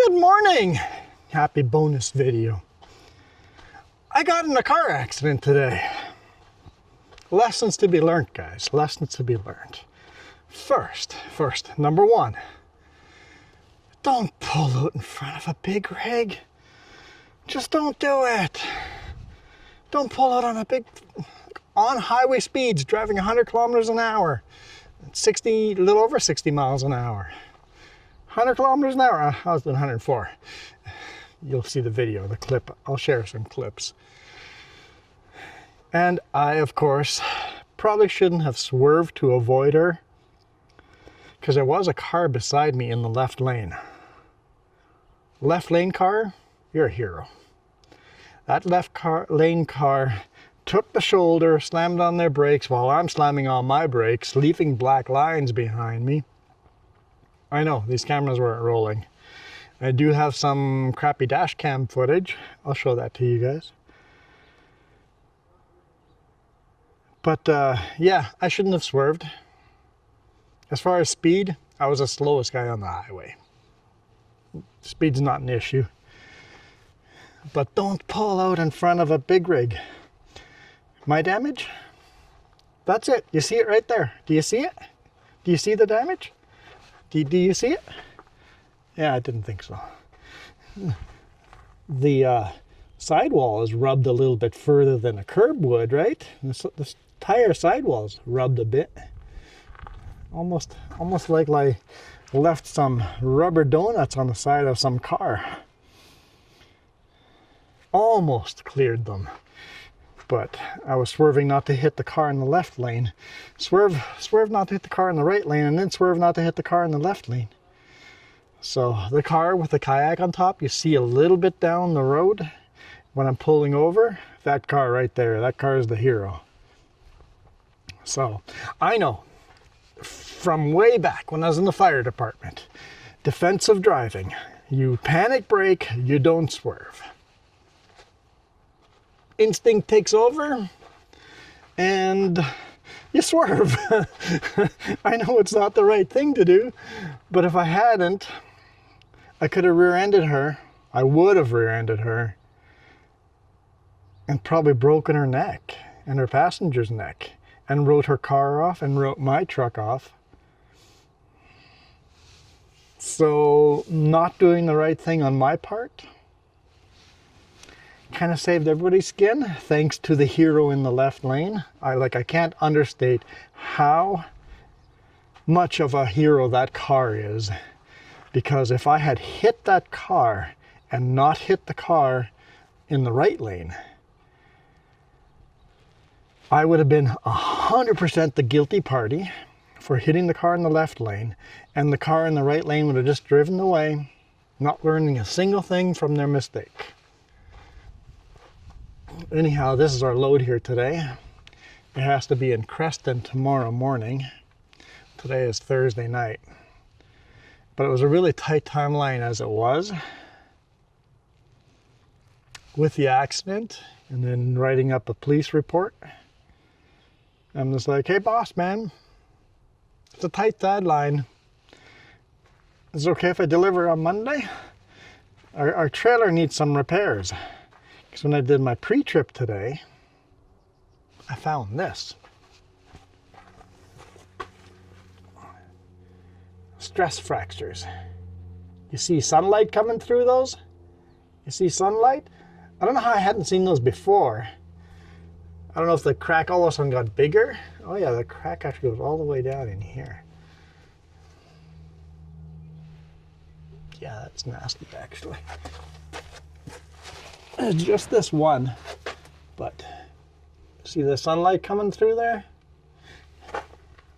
Good morning! Happy bonus video. I got in a car accident today. Lessons to be learned, guys. Lessons to be learned. First, number one. Don't pull out in front of a big rig. Just don't do it. Don't pull out on highway speeds, driving 100 kilometers an hour. A little over 60 miles an hour. 100 kilometers an hour. I was doing 104. You'll see the video, the clip. I'll share some clips. And I, of course, probably shouldn't have swerved to avoid her, because there was a car beside me in the left lane. Left lane car, you're a hero. That lane car took the shoulder, slammed on their brakes while I'm slamming on my brakes, leaving black lines behind me. I know, these cameras weren't rolling. I do have some crappy dash cam footage. I'll show that to you guys. But yeah, I shouldn't have swerved. As far as speed, I was the slowest guy on the highway. Speed's not an issue. But don't pull out in front of a big rig. My damage? That's it. You see it right there. Do you see it? Do you see the damage? Do you see it? Yeah, I didn't think so. The sidewall is rubbed a little bit further than a curb would, right? This tire sidewall's rubbed a bit. Almost like I left some rubber donuts on the side of some car. Almost cleared them. But I was swerving not to hit the car in the left lane. Swerve not to hit the car in the right lane, and then swerve not to hit the car in the left lane. So the car with the kayak on top, you see a little bit down the road when I'm pulling over. That car right there, that car is the hero. So I know from way back when I was in the fire department, defensive driving, you panic brake, you don't swerve. Instinct takes over and you swerve. I know it's not the right thing to do, but if I hadn't, I could have rear-ended her. I would have rear-ended her and probably broken her neck and her passenger's neck and wrote her car off and wrote my truck off. So not doing the right thing on my part kind of saved everybody's skin, thanks to the hero in the left lane. I can't understate how much of a hero that car is, because if I had hit that car and not hit the car in the right lane, I would have been 100% the guilty party for hitting the car in the left lane, and the car in the right lane would have just driven away, not learning a single thing from their mistake. Anyhow, this is our load here today. It has to be in Creston tomorrow morning. Today is Thursday night. But it was a really tight timeline as it was, with the accident and then writing up a police report. I'm just like, hey boss, man, it's a tight deadline. Is it okay if I deliver on Monday? Our trailer needs some repairs. Because when I did my pre-trip today, I found this. Stress fractures. You see sunlight coming through those? You see sunlight? I don't know how I hadn't seen those before. I don't know if the crack all of a sudden got bigger. Oh yeah, the crack actually goes all the way down in here. Yeah, that's nasty actually. It's just this one, but see the sunlight coming through there?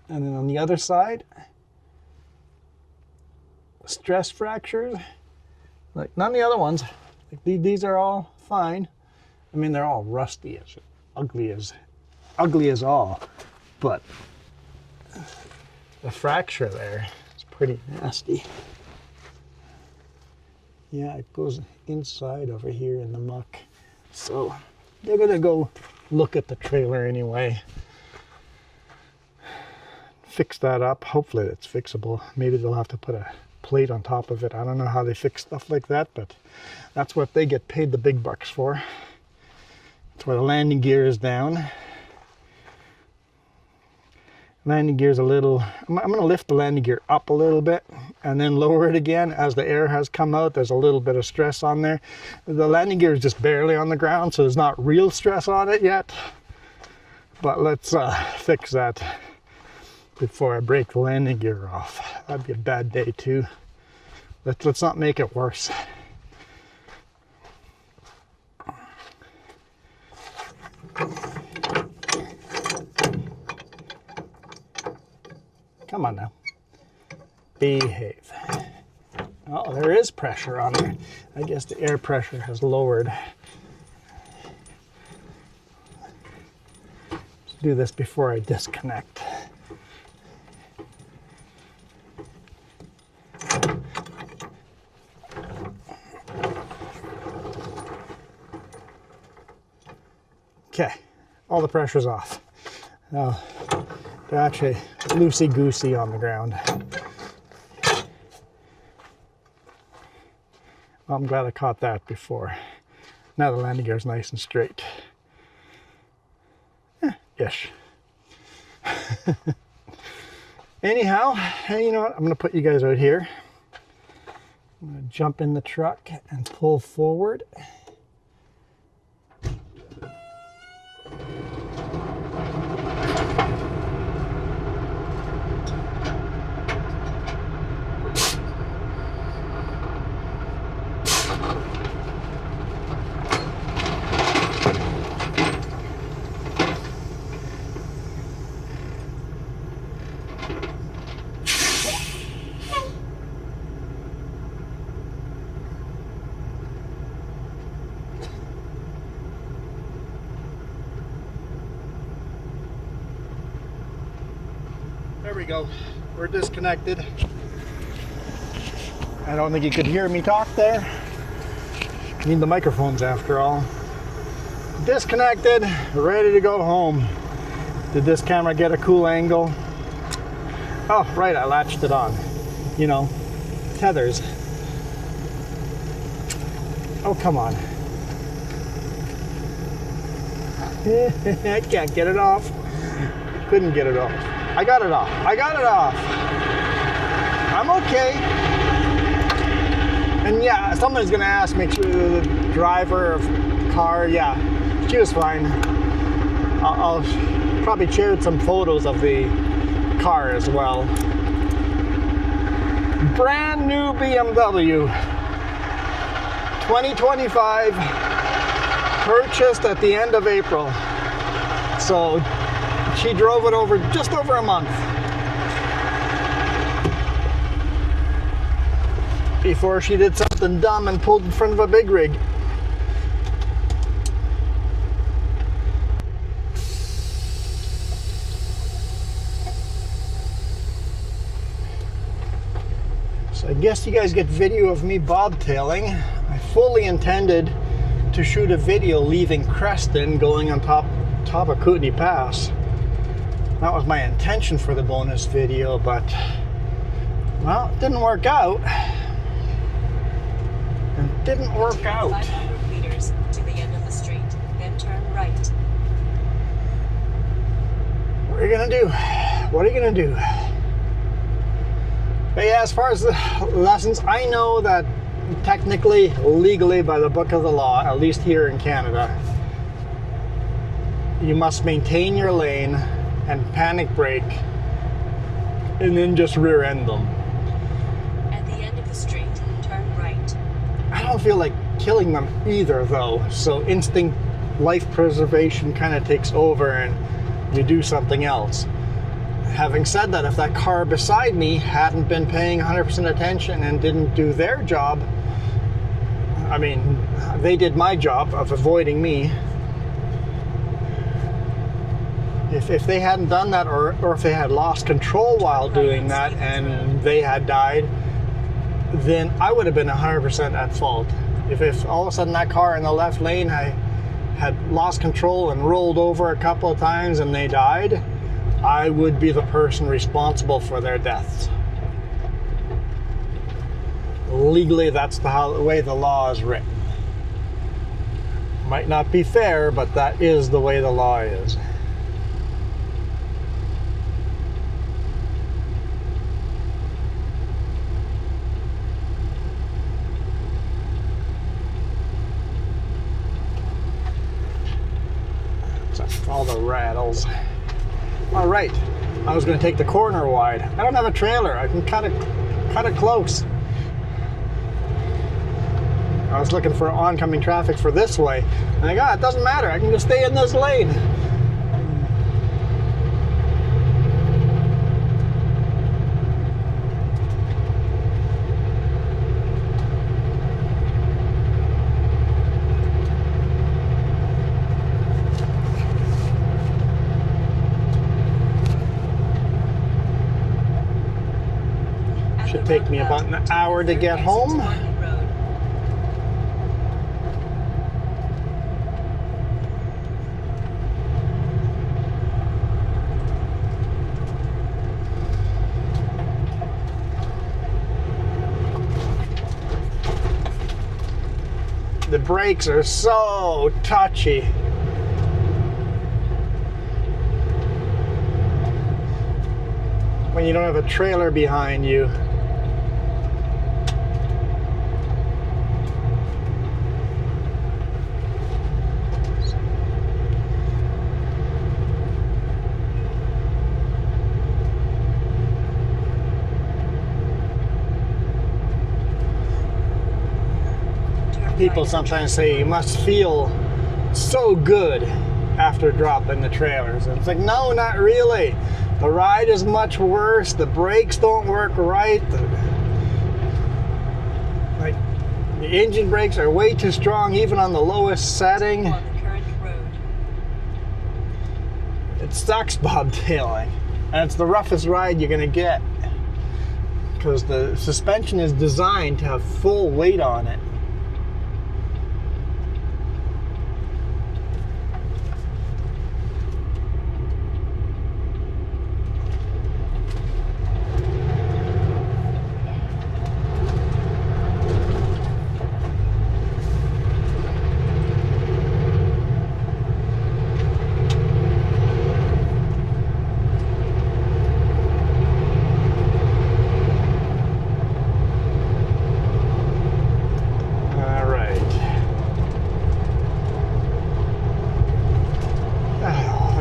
And then on the other side, stress fractures. Like none of the other ones. Like these are all fine. I mean, they're all rusty, ugly as all. But the fracture there is pretty nasty. Yeah, it goes inside over here in the muck. So they're gonna go look at the trailer anyway. Fix that up. Hopefully it's fixable. Maybe they'll have to put a plate on top of it. I don't know how they fix stuff like that, but that's what they get paid the big bucks for. That's where the landing gear is down. Landing gear's a little, I'm going to lift the landing gear up a little bit and then lower it again as the air has come out. There's a little bit of stress on there. The landing gear is just barely on the ground, so there's not real stress on it yet. But let's fix that before I break the landing gear off. That'd be a bad day too. Let's not make it worse. Come on now. Behave. Oh, there is pressure on there. I guess the air pressure has lowered. Let's do this before I disconnect. Okay, all the pressure's off. Now, they're actually loosey-goosey on the ground. Well, I'm glad I caught that before. Now the landing gear's nice and straight. Ish. Anyhow, you know what? I'm going to put you guys out here. I'm going to jump in the truck and pull forward. There we go. We're disconnected. I don't think you could hear me talk there. Need the microphones after all. Disconnected, ready to go home. Did this camera get a cool angle? Oh, right, I latched it on. You know, tethers. Oh, come on. I can't get it off. Couldn't get it off. I got it off. I got it off. I'm okay. And yeah, somebody's gonna ask me, the driver of the car, yeah, she was fine. I'll probably share some photos of the car as well. Brand new BMW. 2025, purchased at the end of April. So she drove it over just over a month before she did something dumb and pulled in front of a big rig. So I guess you guys get video of me bobtailing. I fully intended to shoot a video leaving Creston going on top of Kootenai Pass. That was my intention for the bonus video, but well, it didn't work out. It didn't work out. 500 meters to the end of the street, then turn right. What are you gonna do? What are you gonna do? But yeah, as far as the lessons, I know that technically, legally, by the book of the law, at least here in Canada, you must maintain your lane and panic brake and then just rear end them. At the end of the street, turn right. I don't feel like killing them either though, so instinct life preservation kind of takes over and you do something else. Having said that, if that car beside me hadn't been paying 100% attention and didn't do their job, I mean, they did my job of avoiding me. If they hadn't done that, or if they had lost control while doing that and they had died, then I would have been 100% at fault. If all of a sudden that car in the left lane had lost control and rolled over a couple of times and they died, I would be the person responsible for their deaths. Legally, that's the way the law is written. Might not be fair, but that is the way the law is. All the rattles. All right, I was going to take the corner wide. I don't have a trailer. I can cut it close. I was looking for oncoming traffic for this way, and I got it doesn't matter. I can just stay in this lane. Should take me about an hour to get home. The brakes are so touchy. When you don't have a trailer behind you. People sometimes say you must feel so good after dropping the trailers. And it's like, no, not really. The ride is much worse. The brakes don't work right. The engine brakes are way too strong, even on the lowest setting. On the current road. It sucks bobtailing. And it's the roughest ride you're going to get. Because the suspension is designed to have full weight on it.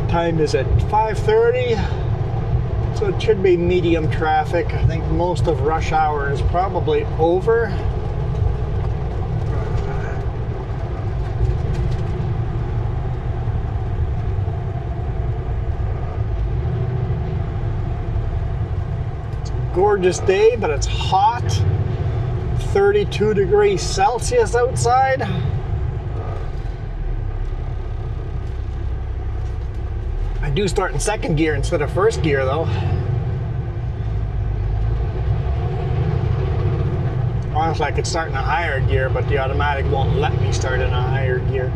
Time is at 5:30, so it should be medium traffic. I think most of rush hour is probably over. It's a gorgeous day, but it's hot. 32 degrees Celsius outside. I do start in second gear instead of first gear though. Honestly, I could start in a higher gear, but the automatic won't let me start in a higher gear.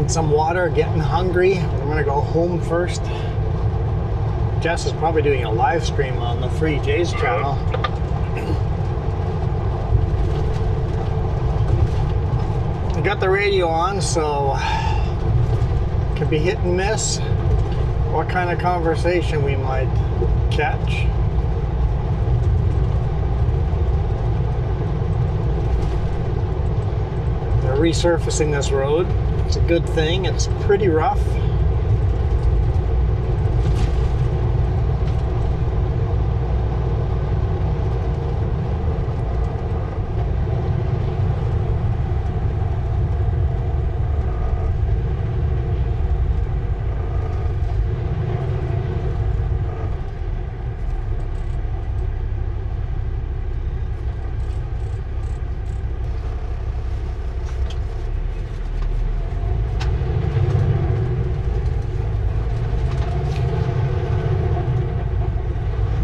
Some water, getting hungry. I'm gonna go home first. Jess is probably doing a live stream on the Free Jays channel. I got the radio on, so it could be hit and miss. what kind of conversation we might catch. They're resurfacing this road. It's a good thing. It's pretty rough.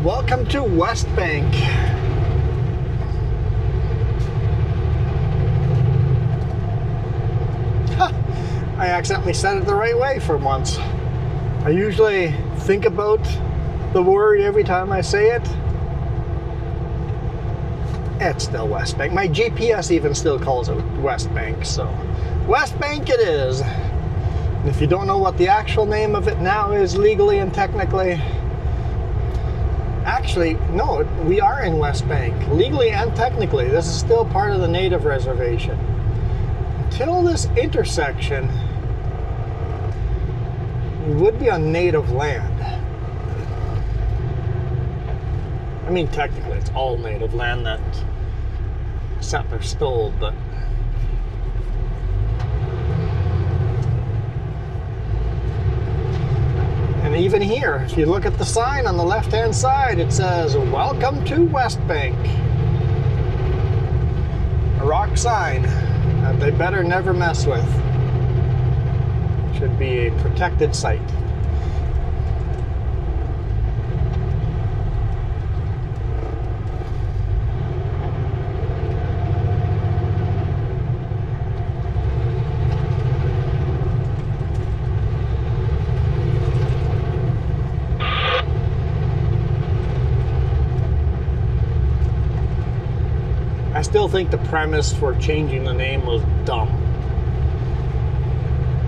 Welcome to West Bank. I accidentally said it the right way for once. I usually think about the word every time I say it. It's still West Bank. My GPS even still calls it West Bank, so West Bank it is. And if you don't know what the actual name of it now is legally and technically, actually, no, we are in West Bank. Legally and technically, this is still part of the native reservation. Until this intersection, we would be on native land. I mean, technically, it's all native land that settlers stole, but and even here, if you look at the sign on the left-hand side, it says, "Welcome to West Bank." A rock sign that they better never mess with. Should be a protected site. I still think the premise for changing the name was dumb.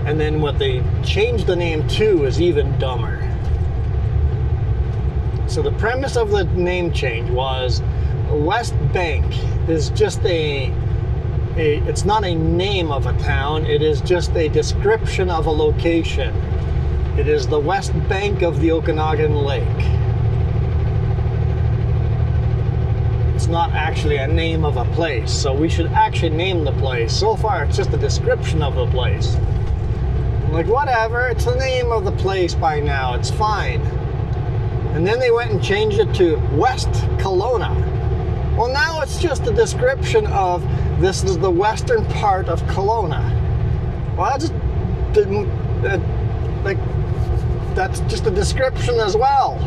And then what they changed the name to is even dumber. So the premise of the name change was West Bank is just it's not a name of a town, it is just a description of a location. It is the West Bank of the Okanagan Lake. It's not actually a name of a place, so we should actually name the place. So far, it's just a description of the place. Like, whatever, it's the name of the place by now, it's fine. And then they went and changed it to West Kelowna. Well, now it's just a description of this is the western part of Kelowna. Well, that just didn't, that's just a description as well.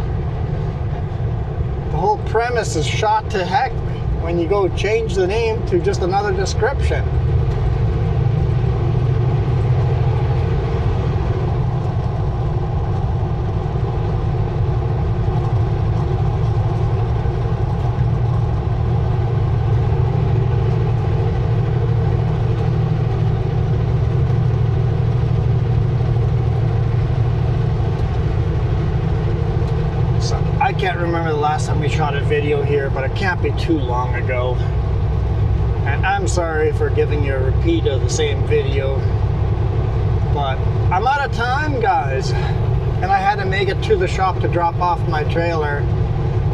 The whole premise is shot to heck when you go change the name to just another description. I can't remember the last time we shot a video here, but it can't be too long ago. And I'm sorry for giving you a repeat of the same video, but I'm out of time, guys. And I had to make it to the shop to drop off my trailer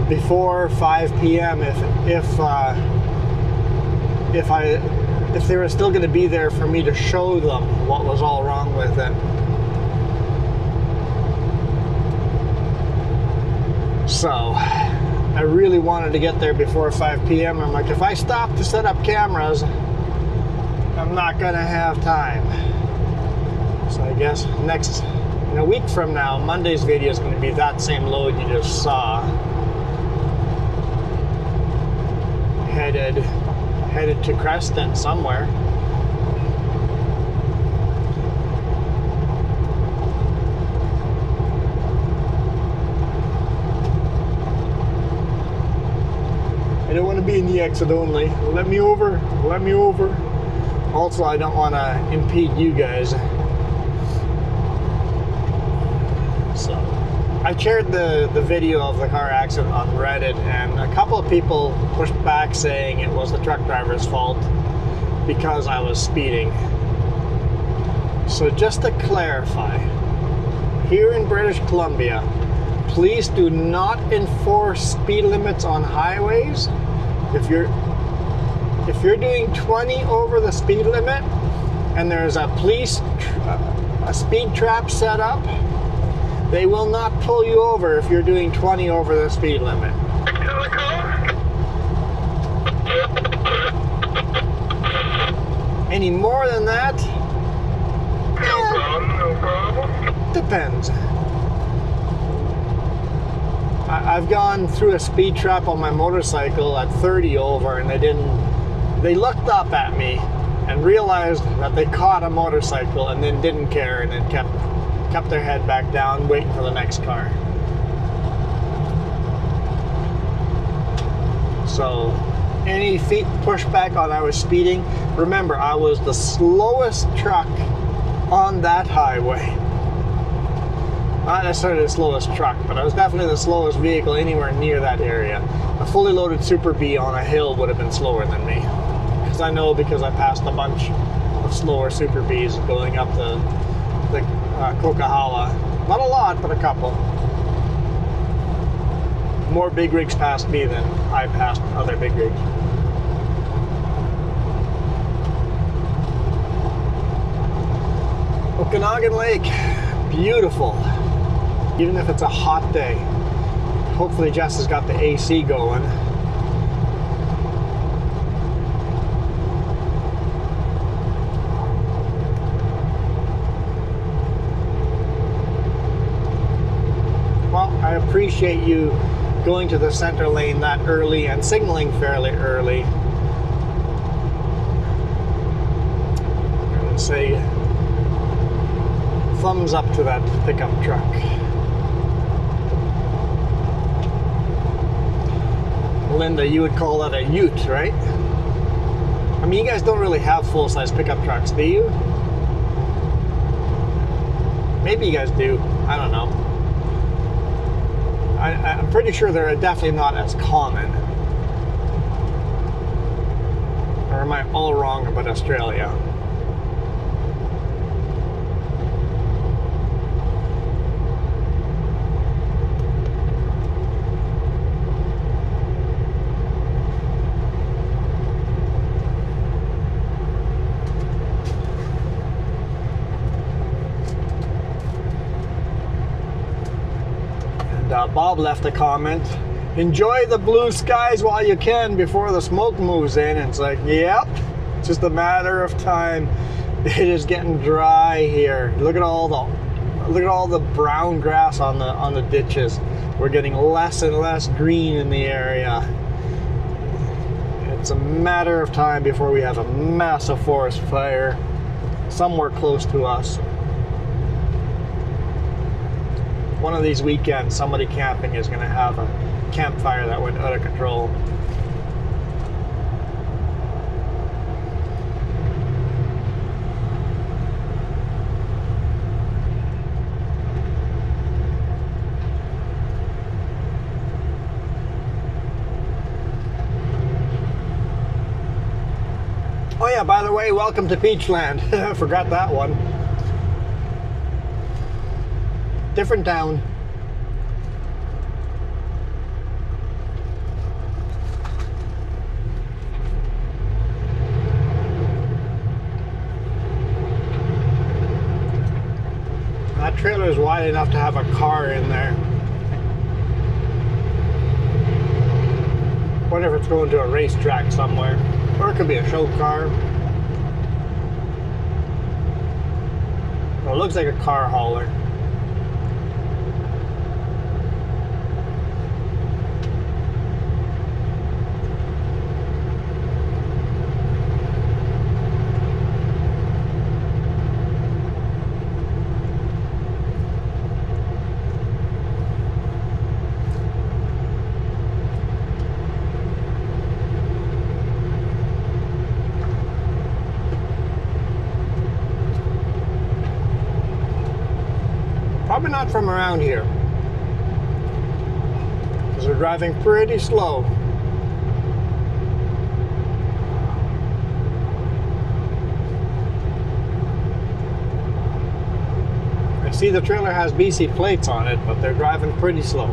before 5 p.m. if they were still going to be there for me to show them what was all wrong with it. So, I really wanted to get there before 5 p.m. I'm like, if I stop to set up cameras, I'm not gonna have time. So I guess in a week from now, Monday's video is gonna be that same load you just saw. Headed to Creston somewhere. I don't want to be in the exit only. Let me over. Let me over. Also, I don't want to impede you guys. So. I shared the video of the car accident on Reddit, and a couple of people pushed back saying it was the truck driver's fault because I was speeding. So just to clarify, here in British Columbia, please do not enforce speed limits on highways. If you're doing 20 over the speed limit and there's a a speed trap set up, they will not pull you over if you're doing 20 over the speed limit. Any more than that, No problem. depends. I've gone through a speed trap on my motorcycle at 30 over, and they looked up at me and realized that they caught a motorcycle and then didn't care and then kept their head back down waiting for the next car. So any feet pushback on I was speeding, remember I was the slowest truck on that highway. Not necessarily the slowest truck, but I was definitely the slowest vehicle anywhere near that area. A fully loaded Super B on a hill would have been slower than me. Because I passed a bunch of slower Super Bs going up the Coquihalla. Not a lot, but a couple. More big rigs passed me than I passed other big rigs. Okanagan Lake, beautiful. Even if it's a hot day. Hopefully Jess has got the AC going. Well, I appreciate you going to the center lane that early and signaling fairly early. I'm going to say thumbs up to that pickup truck. Linda, you would call that a ute, right? I mean, you guys don't really have full-size pickup trucks, do you? Maybe you guys do. I don't know. I'm pretty sure they're definitely not as common. Or am I all wrong about Australia? Bob left a comment. Enjoy the blue skies while you can before the smoke moves in. And it's like, yep, it's just a matter of time. It is getting dry here. Look at all the brown grass on the ditches. We're getting less and less green in the area. It's a matter of time before we have a massive forest fire somewhere close to us. One of these weekends, somebody camping is going to have a campfire that went out of control. Oh yeah, by the way, welcome to Peachland. I forgot that one. Different town. That trailer is wide enough to have a car in there. Wonder if it's going to a racetrack somewhere. Or it could be a show car. Well, it looks like a car hauler. Probably not from around here. because they're driving pretty slow. I see the trailer has BC plates on it, but they're driving pretty slow.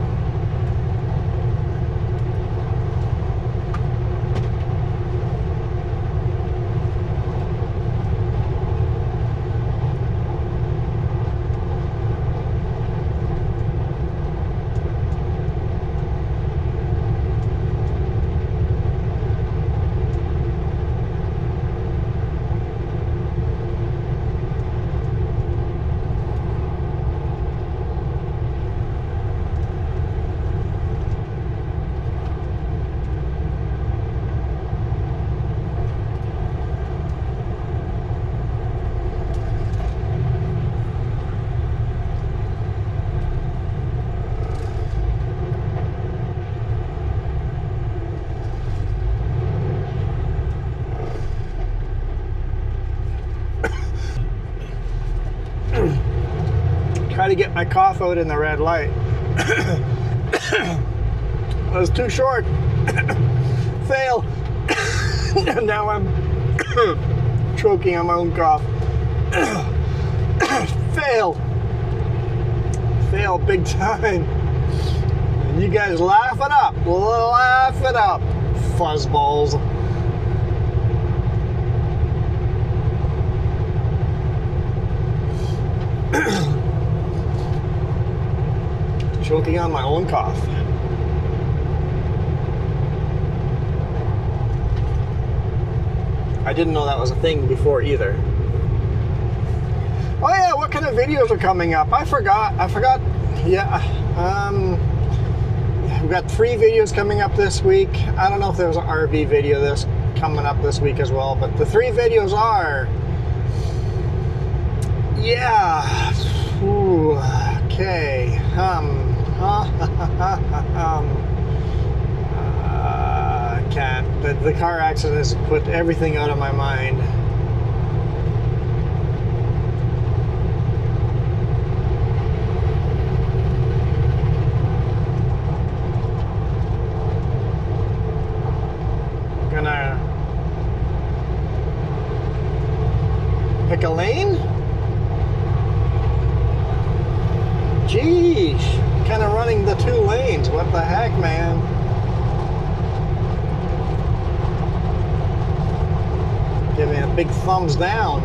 Try to get my cough out in the red light. I was too short. Fail. Now I'm choking on my own cough. Fail. Fail big time. And you guys laugh it up. Laugh it up, fuzzballs. Choking on my own cough. I didn't know that was a thing before either. Oh yeah, what kind of videos are coming up? I forgot. Yeah, we've got 3 videos coming up this week. I don't know if there's an RV video this coming up this week as well, but the 3 videos are, yeah. Ooh, okay. Can't. The car accident has put everything out of my mind. Gonna pick a lane? Jeez, kind of running the 2 lanes. What the heck, man? Give me a big thumbs down.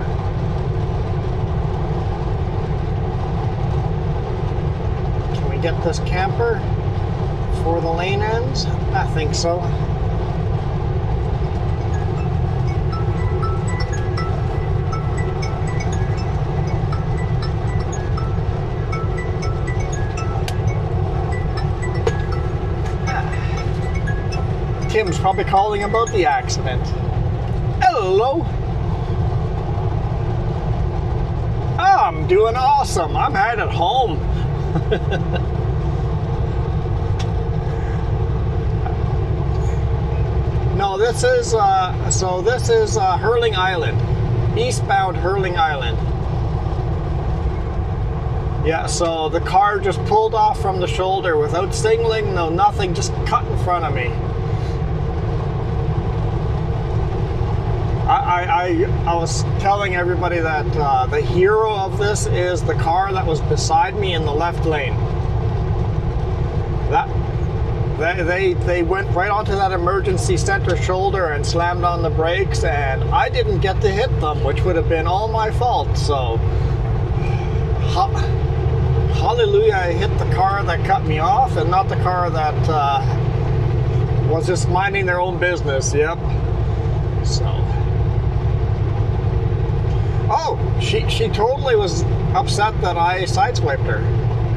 Can we get this camper before the lane ends? I think so. Tim's probably calling about the accident. Hello. I'm doing awesome. I'm headed home. No, this is Hurling Island, eastbound Hurling Island. Yeah, so the car just pulled off from the shoulder without signaling, no nothing, just cut in front of me. I was telling everybody that the hero of this is the car that was beside me in the left lane. They went right onto that emergency center shoulder and slammed on the brakes, and I didn't get to hit them, which would have been all my fault. So, hallelujah, I hit the car that cut me off and not the car that was just minding their own business. Yep. So. Oh, she totally was upset that I sideswiped her.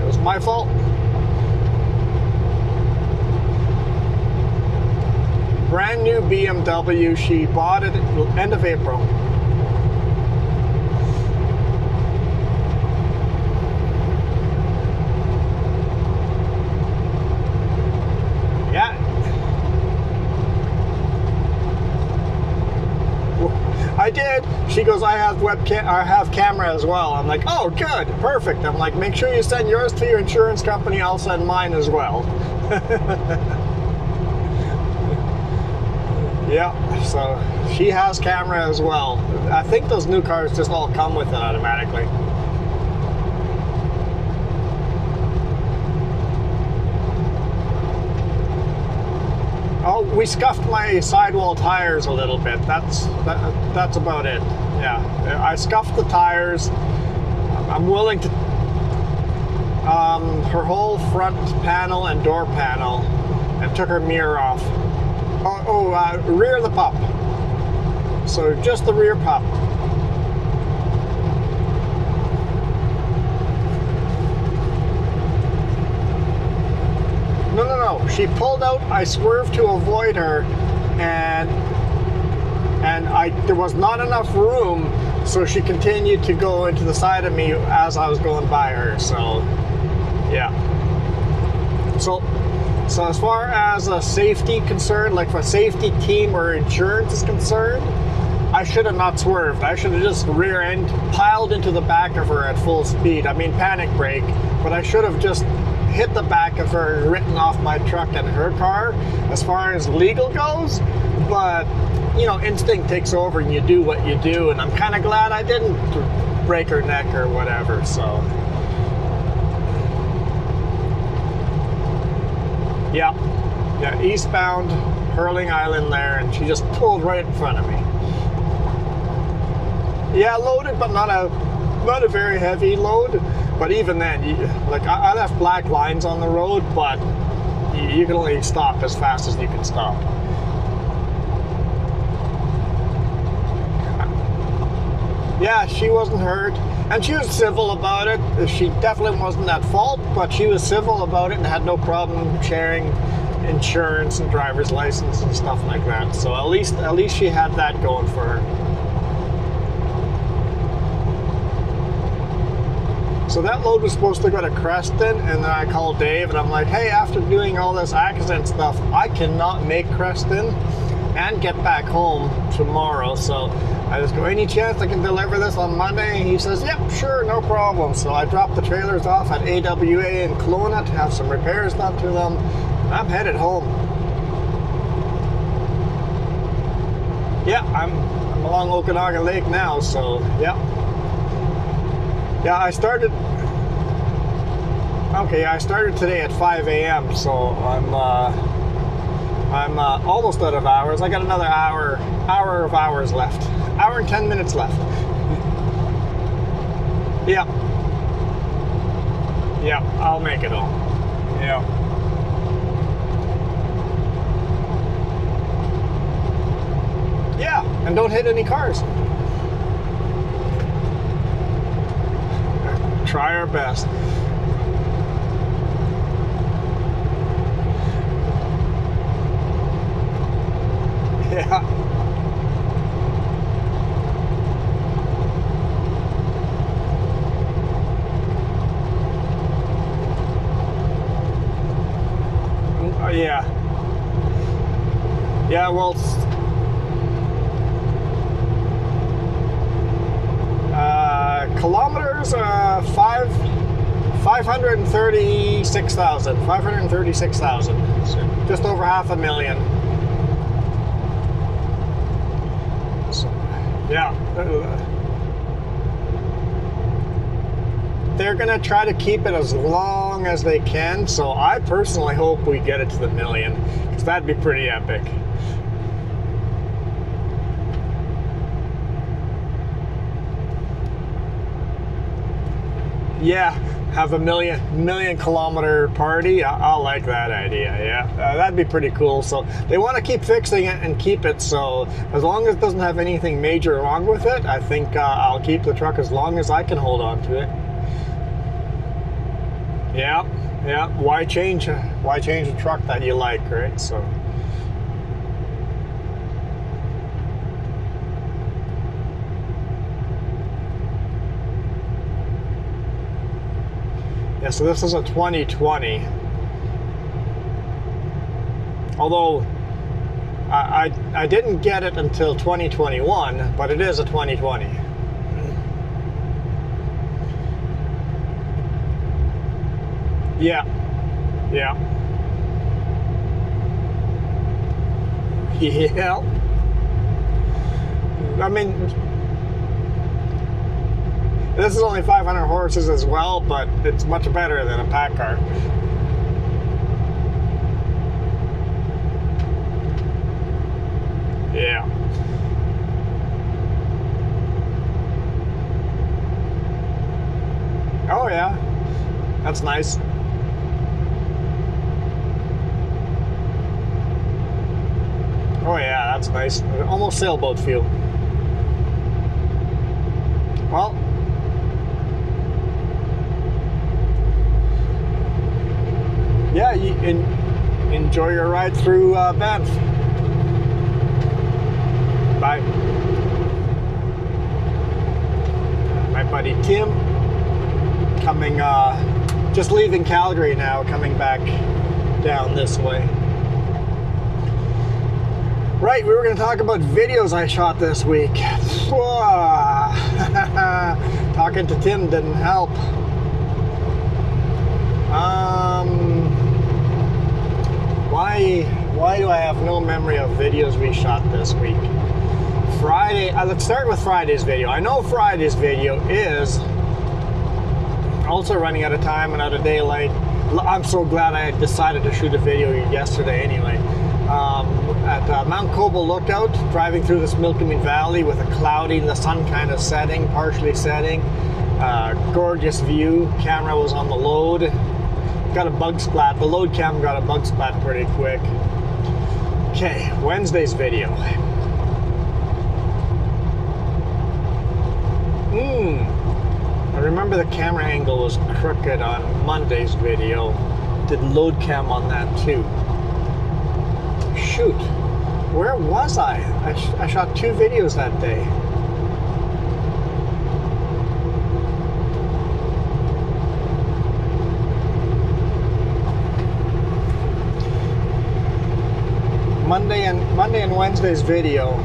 It was my fault. Brand new BMW. She bought it at the end of April. Yeah. I did. She goes, I have webcam, I have camera as well. I'm like, oh, good, perfect. I'm like, make sure you send yours to your insurance company. I'll send mine as well. Yeah, so she has camera as well. I think those new cars just all come with it automatically. Oh, we scuffed my sidewall tires a little bit. That's about it. Yeah, I scuffed the tires. I'm willing to. Her whole front panel and door panel, and took her mirror off. Rear of the pup. So just the rear pup. No. She pulled out. I swerved to avoid her, and there was not enough room, so she continued to go into the side of me as I was going by her. So, yeah. So as far as a safety concern, like for safety team or insurance is concerned, I should have not swerved. I should have just rear end piled into the back of her at full speed. I mean, panic brake, but I should have just hit the back of her and written off my truck and her car as far as legal goes. But, you know, instinct takes over and you do what you do, and I'm kind of glad I didn't break her neck or whatever, so. Yeah, eastbound Hurling Island there, and she just pulled right in front of me. Yeah, loaded, but not a very heavy load. But even then, I left black lines on the road, but you can only stop as fast as you can stop. Yeah, she wasn't hurt, and she was civil about it. She definitely wasn't at fault, but she was civil about it and had no problem sharing insurance and driver's license and stuff like that. So at least she had that going for her. So that load was supposed to go to Creston, and then I called Dave and I'm like, hey, after doing all this accident stuff, I cannot make Creston and get back home tomorrow. So I just go, any chance I can deliver this on Monday? And he says, yep, sure, no problem. So I dropped the trailers off at AWA in Kelowna to have some repairs done to them. I'm headed home. Yeah, I'm along Okanagan Lake now, so yeah. Yeah, I started today at 5 a.m. So I'm almost out of hours. I got another hour of hours left. Hour and 10 minutes left. Yeah, I'll make it home. Yeah. Yeah, and don't hit any cars. Try our best. Yeah. Yeah. Yeah, well, kilometers, 536,000. 536,000. So just over 500,000. So, yeah. They're going to try to keep it as long as they can, so I personally hope we get it to the million, because that'd be pretty epic. Yeah, have a million kilometer party. I like that idea. Yeah, that'd be pretty cool. So they want to keep fixing it and keep it. So as long as it doesn't have anything major wrong with it, I think I'll keep the truck as long as I can hold on to it. Yeah. Why change a truck that you like, right? So. Yeah, so this is a 2020. Although I I didn't get it until 2021, but it is a 2020. Yeah. Yeah. Yeah. I mean, this is only 500 horses as well, but it's much better than a pack car. Yeah. Oh yeah, that's nice. Oh yeah, that's nice. Almost sailboat feel. Well, yeah, you enjoy your ride through Banff. Bye. My buddy Tim coming, just leaving Calgary now, coming back down this way. Right, we were going to talk about videos I shot this week. Talking to Tim didn't help. Why do I have no memory of videos we shot this week? Friday, let's start with Friday's video. I know Friday's video is also running out of time and out of daylight. I'm so glad I decided to shoot a video yesterday anyway. At Mount Cobo Lookout, driving through this Milkman Valley with a cloudy, the sun kind of setting, partially setting. Gorgeous view. Camera was on the load. Got a bug splat. The load cam got a bug splat pretty quick. Okay, Wednesday's video. I remember the camera angle was crooked on Monday's video. Did load cam on that too. Shoot, where was I? I shot 2 videos that day. Monday and Wednesday's video.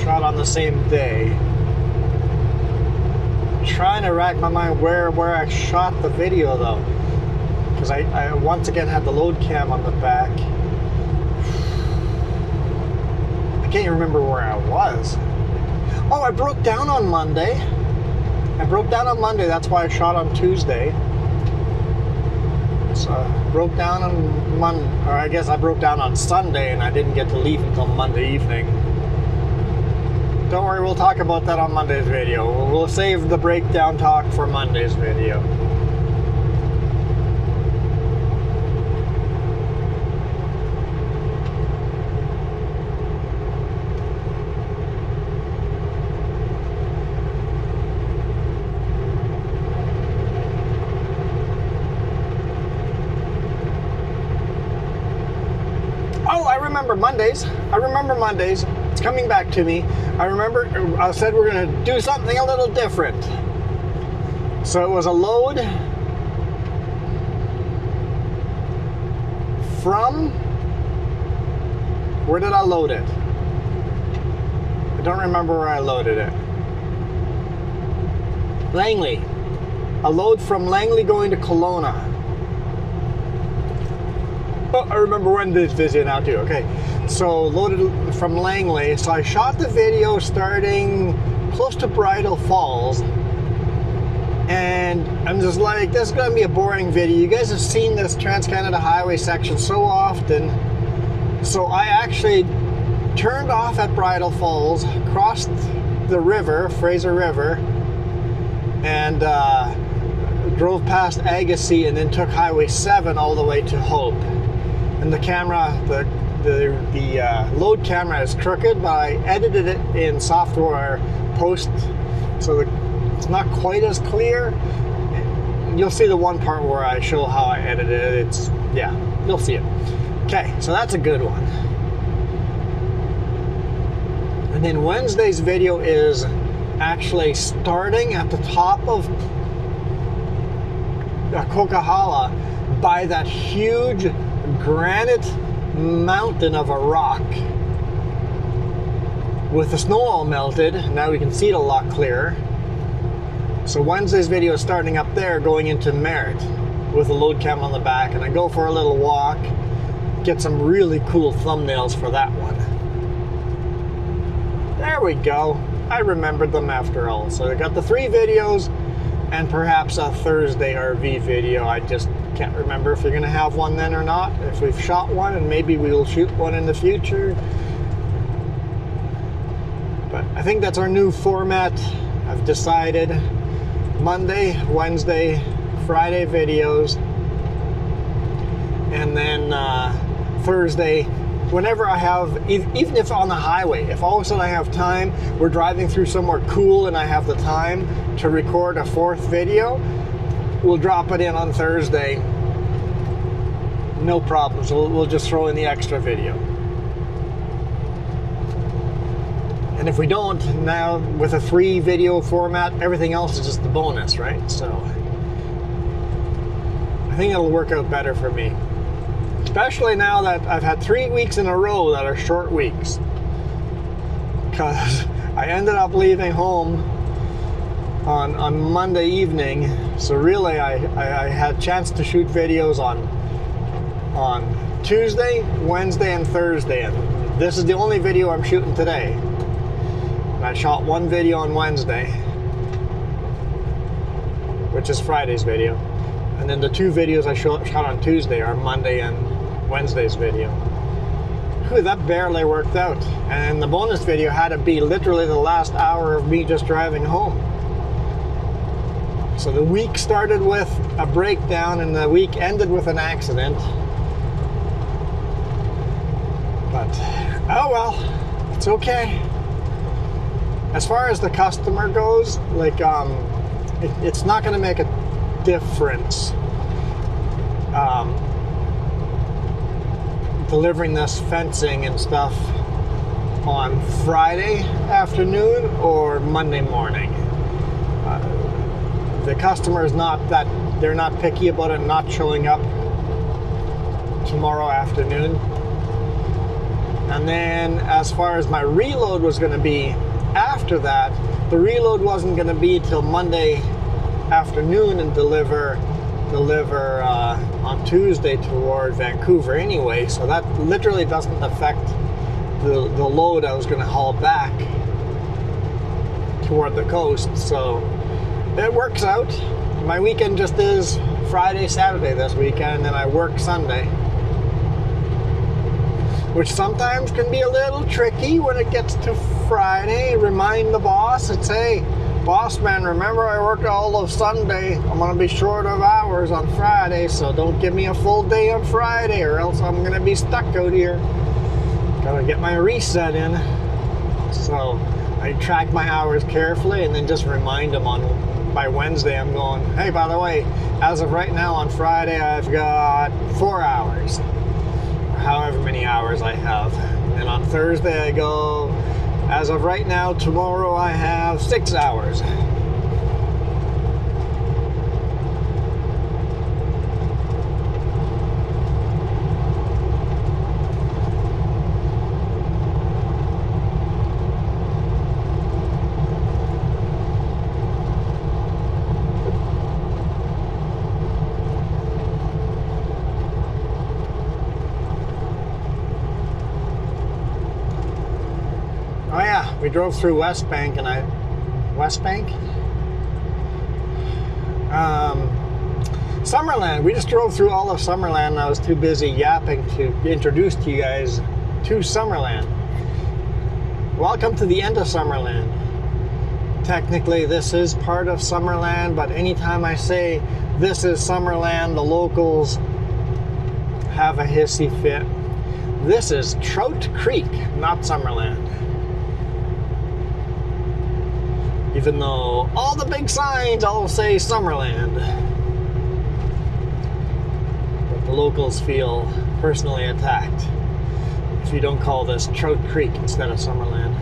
Shot on the same day. Trying to rack my mind where I shot the video though, because I once again had the load cam on the back. I can't even remember where I was. Oh, I broke down on Monday. That's why I shot on Tuesday. So I broke down on Monday, or I guess I broke down on Sunday, and I didn't get to leave until Monday evening. Don't worry, we'll talk about that on Monday's video. We'll save the breakdown talk for Monday's video. Oh, I remember Mondays. It's coming back to me. I said we're going to do something a little different. So it was a load from, where did I load it? I don't remember where I loaded it. Langley. A load from Langley going to Kelowna. Oh, I remember when this video now too. Okay. So loaded from Langley. So I shot the video starting close to Bridal Falls. And I'm just like, this is going to be a boring video. You guys have seen this Trans-Canada Highway section so often. So I actually turned off at Bridal Falls, crossed the river, Fraser River, and drove past Agassiz and then took Highway 7 all the way to Hope. And the camera, the load camera is crooked, but I edited it in software post, so it's not quite as clear. You'll see the one part where I show how I edited it. You'll see it. Okay, so that's a good one. And then Wednesday's video is actually starting at the top of Coquihalla by that huge granite mountain of a rock. With the snow all melted, now we can see it a lot clearer. So Wednesday's video is starting up there, going into Merritt with a load cam on the back, and I go for a little walk, get some really cool thumbnails for that one. There we go. I remembered them after all. So I got the 3 videos and perhaps a Thursday RV video. I just can't remember if you're going to have one then or not. If we've shot one, and maybe we will shoot one in the future. But I think that's our new format. I've decided Monday, Wednesday, Friday videos, and then Thursday, whenever I have, even if on the highway, if all of a sudden I have time, we're driving through somewhere cool and I have the time to record a 4th video, we'll drop it in on Thursday. No problems. We'll just throw in the extra video. And if we don't, now with a 3 video format, everything else is just the bonus, right? So I think it'll work out better for me. Especially now that I've had 3 weeks in a row that are short weeks. Because I ended up leaving home on Monday evening. So really I had a chance to shoot videos on Tuesday, Wednesday, and Thursday. And this is the only video I'm shooting today. And I shot 1 video on Wednesday, which is Friday's video. And then the 2 videos I shot on Tuesday are Monday and Wednesday's video. Whew, that barely worked out. And the bonus video had to be literally the last hour of me just driving home. So the week started with a breakdown and the week ended with an accident. But, oh well, it's okay. As far as the customer goes, like, it's not going to make a difference delivering this fencing and stuff on Friday afternoon or Monday morning. The customer is they're not picky about it not showing up tomorrow afternoon. And then as far as my reload was going to be after that, the reload wasn't going to be till Monday afternoon and deliver on Tuesday toward Vancouver anyway, so that literally doesn't affect the load I was going to haul back toward the coast. So it works out. My weekend just is Friday, Saturday this weekend, and then I work Sunday, which sometimes can be a little tricky when it gets to Friday. Remind the boss and say, boss man, remember I worked all of Sunday. I'm going to be short of hours on Friday, so don't give me a full day on Friday or else I'm going to be stuck out here. Got to get my reset in. So I track my hours carefully and then just remind them by Wednesday. I'm going, hey, by the way, as of right now on Friday, I've got 4 hours. However many hours I have. And on Thursday I go, as of right now, tomorrow I have 6 hours. Oh yeah, we drove through West Bank Summerland. We just drove through all of Summerland and I was too busy yapping to introduce to you guys to Summerland. Welcome to the end of Summerland. Technically this is part of Summerland, but anytime I say this is Summerland, the locals have a hissy fit. This is Trout Creek, not Summerland. Even though all the big signs all say Summerland. But the locals feel personally attacked if you don't call this Trout Creek instead of Summerland.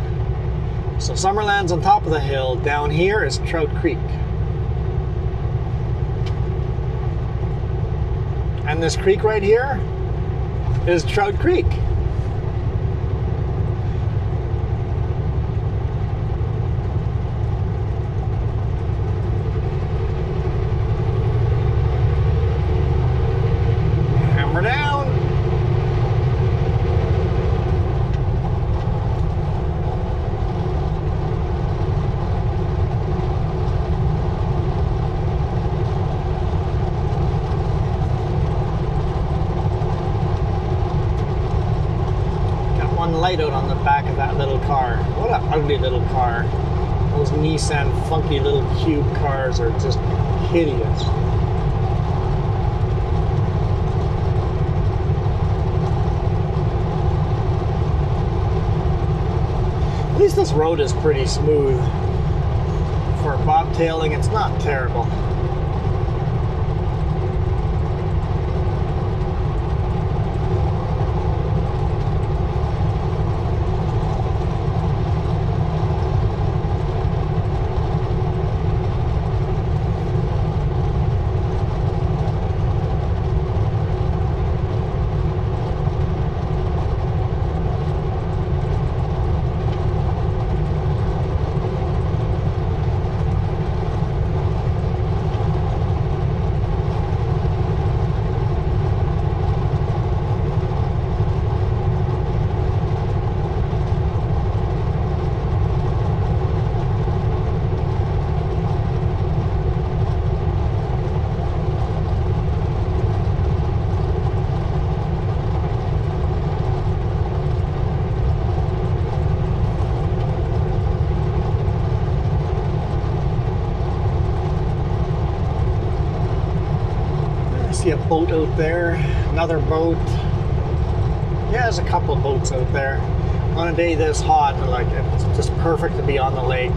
So Summerland's on top of the hill. Down here is Trout Creek. this creek right here is Trout Creek. Hammer down. Light out on the back of that little car. What an ugly little car. Those Nissan funky little cube cars are just hideous. At least this road is pretty smooth. For bobtailing, it's not terrible. See a boat out there, another boat. Yeah, there's a couple of boats out there. On a day this hot, like it's just perfect to be on the lake.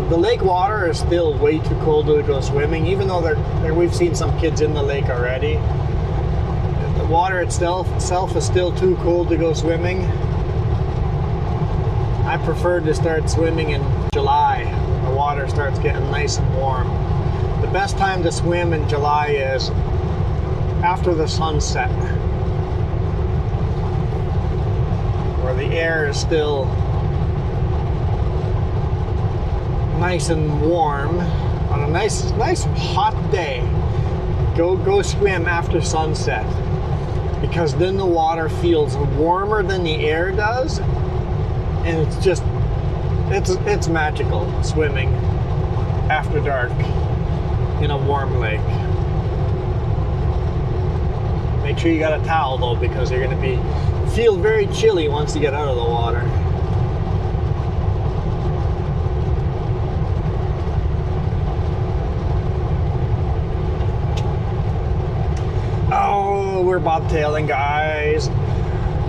The lake water is still way too cold to go swimming, even though we've seen some kids in the lake already. The water itself is still too cold to go swimming. I prefer to start swimming in July. The water starts getting nice and warm. The best time to swim in July is after the sunset, where the air is still nice and warm on a nice hot day. Go swim after sunset, because then the water feels warmer than the air does, and it's magical swimming after dark in a warm lake. Make sure you got a towel though, because you're going to feel very chilly once you get out of the water. Oh, we're bobtailing, guys.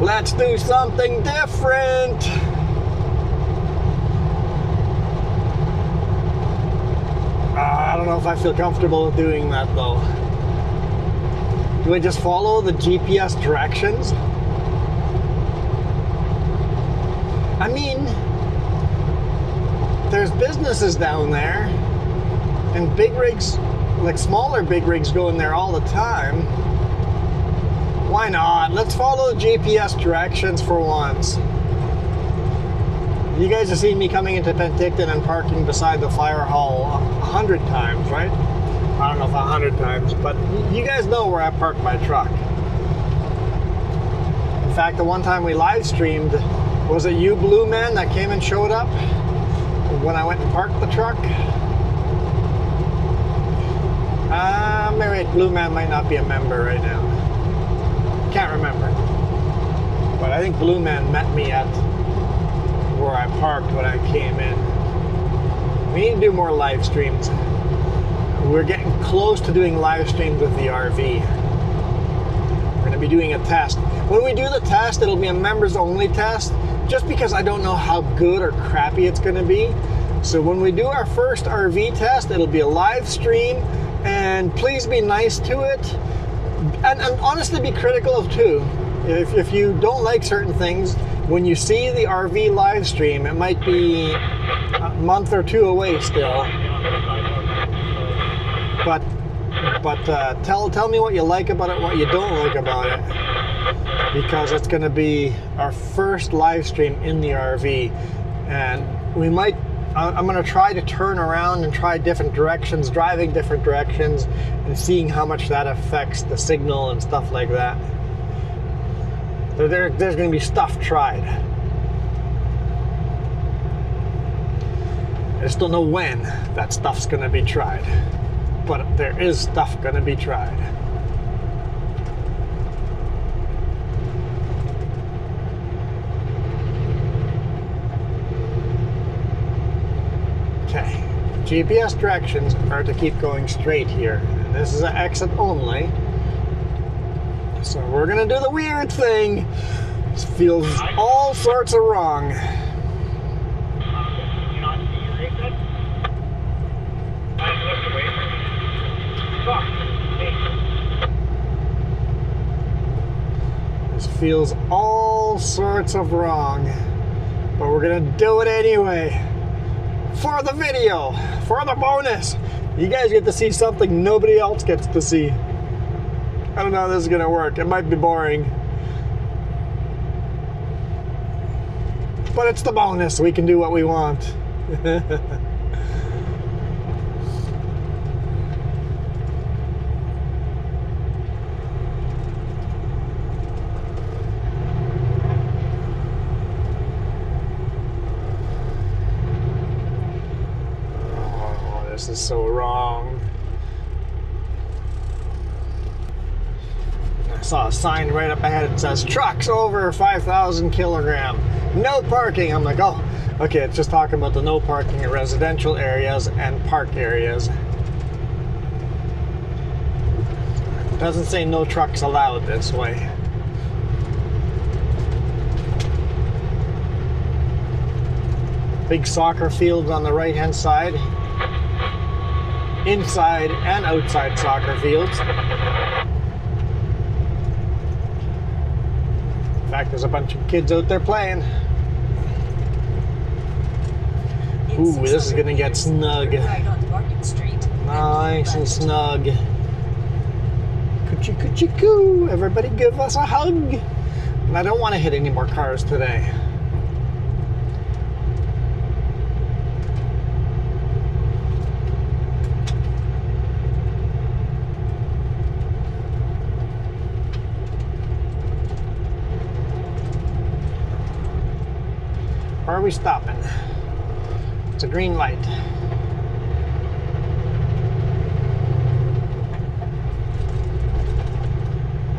Let's do something different. I don't know if I feel comfortable with doing that though. Do I just follow the GPS directions? I mean, there's businesses down there, and big rigs, like smaller big rigs, go in there all the time. Why not? Let's follow the GPS directions for once. You guys have seen me coming into Penticton and parking beside the fire hall 100 times, right? I don't know if 100 times, but you guys know where I park my truck. In fact, the one time we live streamed, was it you, Blue Man, that came and showed up when I went and parked the truck? Maybe Blue Man might not be a member right now. Can't remember. But I think Blue Man met me at where I parked when I came in. We need to do more live streams. We're getting close to doing live streams with the RV. We're going to be doing a test. When we do the test, it'll be a members only test, just because I don't know how good or crappy it's going to be. So when we do our first RV test, it'll be a live stream, and please be nice to it. And honestly, be critical of too. If you don't like certain things, when you see the RV live stream, it might be a month or two away still. But But tell me what you like about it, what you don't like about it, because it's going to be our first live stream in the RV, and we might. I'm going to try to turn around and try different directions, driving different directions, and seeing how much that affects the signal and stuff like that. So there's going to be stuff tried. I just don't know when that stuff's going to be tried, but there is stuff going to be tried. Okay, GPS directions are to keep going straight here. And this is an exit only. So we're gonna do the weird thing. This feels all sorts of wrong. This feels all sorts of wrong. But we're gonna do it anyway. For the video, for the bonus. You guys get to see something nobody else gets to see. I don't know how this is gonna work. It might be boring. But it's the bonus. We can do what we want. This is so wrong. I saw a sign right up ahead that says trucks over 5,000 kilogram, no parking. I'm like, oh, okay, it's just talking about the no parking in residential areas and park areas. It doesn't say no trucks allowed this way. Big soccer fields on the right hand side. Inside and outside soccer fields. In fact, there's a bunch of kids out there playing. Ooh, this is gonna get snug. Nice and snug. Coochie coochie coo. Everybody give us a hug. And I don't want to hit any more cars today. Where are we stopping? It's a green light.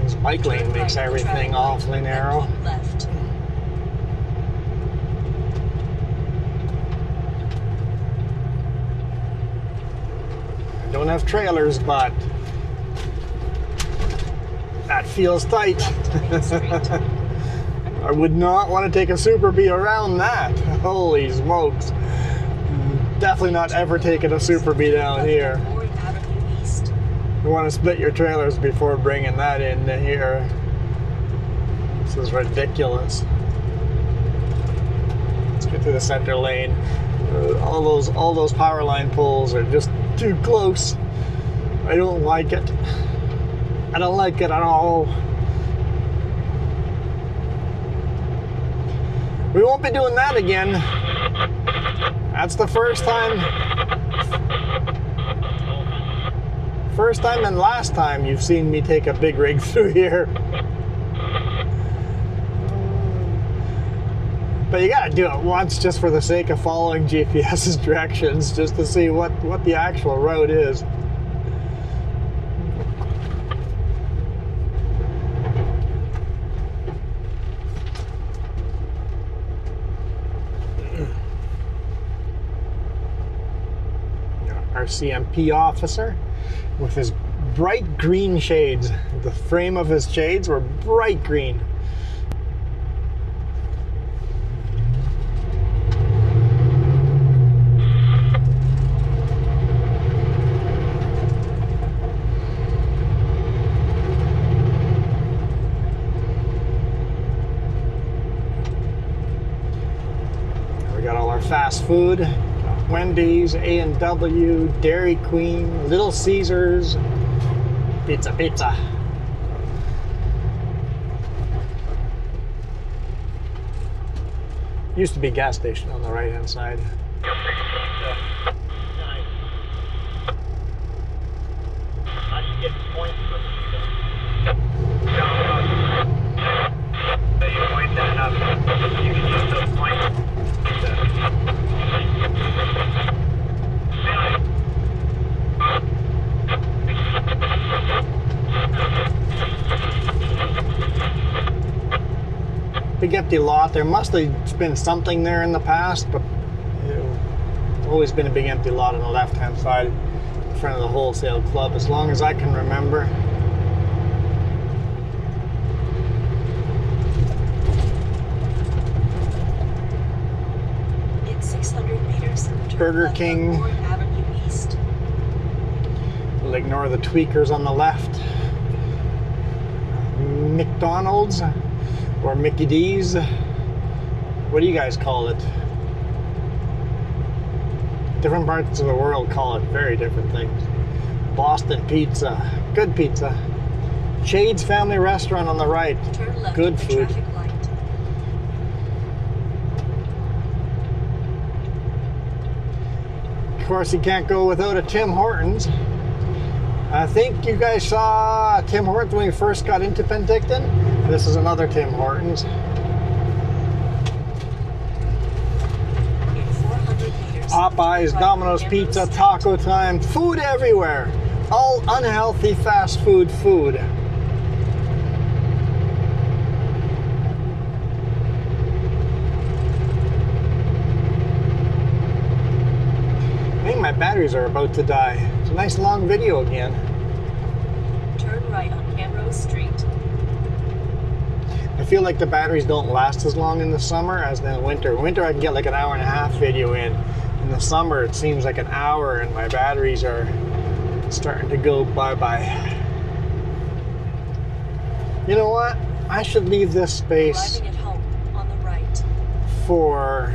This bike lane makes everything awfully narrow. Left. I don't have trailers, but that feels tight. I would not want to take a Super Bee around that. Holy smokes. Definitely not ever taking a Super Bee down here. You want to split your trailers before bringing that into here. This is ridiculous. Let's get to the center lane. All those power line poles are just too close. I don't like it. I don't like it at all. We won't be doing that again. That's the first time. First time and last time you've seen me take a big rig through here. But you gotta do it once just for the sake of following GPS's directions, just to see what the actual road is. Our CMP officer with his bright green shades. The frame of his shades were bright green. We got all our fast food. Wendy's, A&W, Dairy Queen, Little Caesars, Pizza, pizza. Used to be a gas station on the right-hand side. Big empty lot. There must have been something there in the past, but it's always been a big empty lot on the left-hand side in front of the wholesale club, as long as I can remember. In 600 meters, turn Burger left King. on Ward Avenue East. We'll ignore the tweakers on the left. McDonald's or Mickey D's. What do you guys call it? Different parts of the world call it very different things. Boston Pizza, good pizza. Shade's Family Restaurant on the right, Turn left good at the food. traffic light. Of course, you can't go without a Tim Hortons. I think you guys saw Tim Hortons when we first got into Penticton. This is another Tim Hortons. In 400 meters, Popeyes, turn right Domino's on Pizza, Ambrose Taco Time, food everywhere. All unhealthy fast food. I think my batteries are about to die. It's a nice long video again. Turn right on Ambrose Street. I feel like the batteries don't last as long in the summer as in the winter. Winter I can get like an hour and a half video in. In the summer it seems like an hour and my batteries are starting to go bye-bye. You know what? I should leave this space Arriving at home on the right. for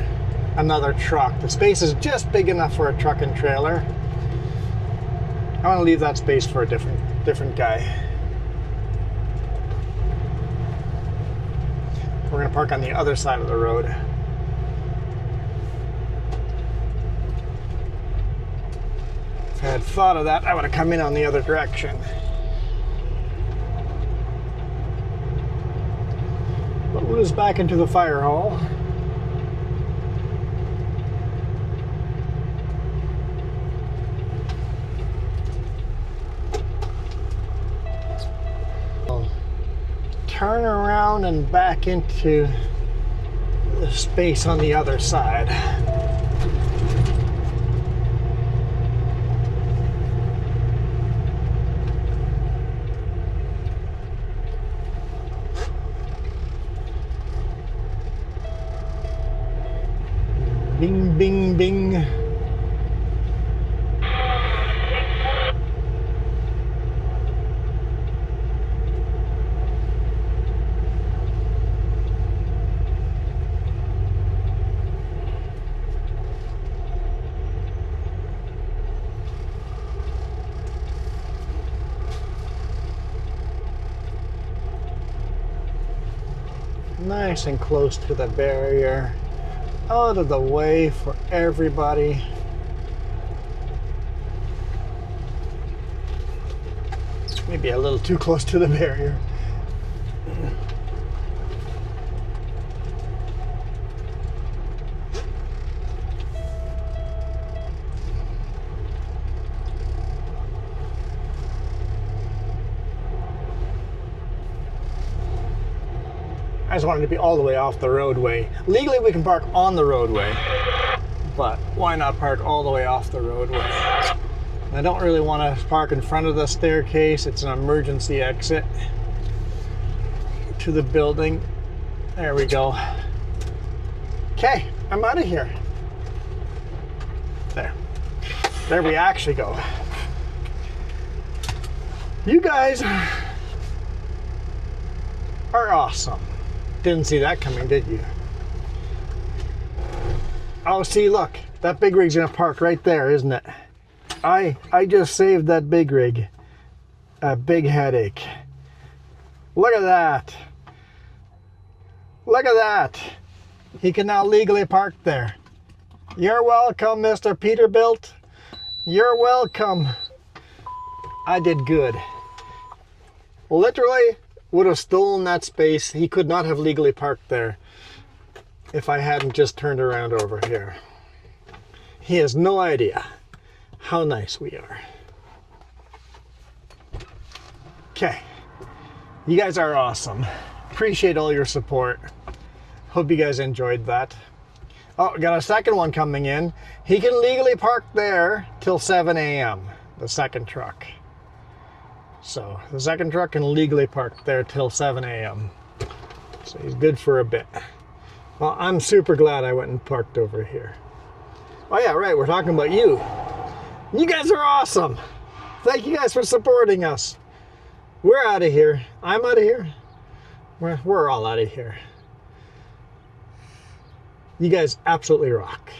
another truck. The space is just big enough for a truck and trailer. I want to leave that space for a different guy. We're going to park on the other side of the road. If I had thought of that, I would have come in on the other direction. But we'll just back into the fire hall. Turn around and back into the space on the other side. Bing, bing, bing. Nice and close to the barrier, out of the way for everybody. Maybe a little too close to the barrier. I just wanted to be all the way off the roadway. Legally, we can park on the roadway, but why not park all the way off the roadway? I don't really want to park in front of the staircase. It's an emergency exit to the building. There we go. Okay, I'm out of here. There we actually go. You guys are awesome. Didn't see that coming, did you? Oh, see, look, that big rig's gonna park right there, isn't it? I just saved that big rig. a big headache. Look at that. Look at that. He can now legally park there. You're welcome, Mr. Peterbilt. You're welcome. I did good. Literally would have stolen that space. He could not have legally parked there if I hadn't just turned around over here. He has no idea how nice we are. Okay. You guys are awesome. Appreciate all your support. Hope you guys enjoyed that. Oh, got a second one coming in. He can legally park there till 7 a.m. The second truck. So the second truck can legally park there till 7 a.m. So he's good for a bit. Well, I'm super glad I went and parked over here. Oh yeah, right, we're talking about you. You guys are awesome. Thank you guys for supporting us. We're out of here. I'm out of here. We're all out of here. You guys absolutely rock.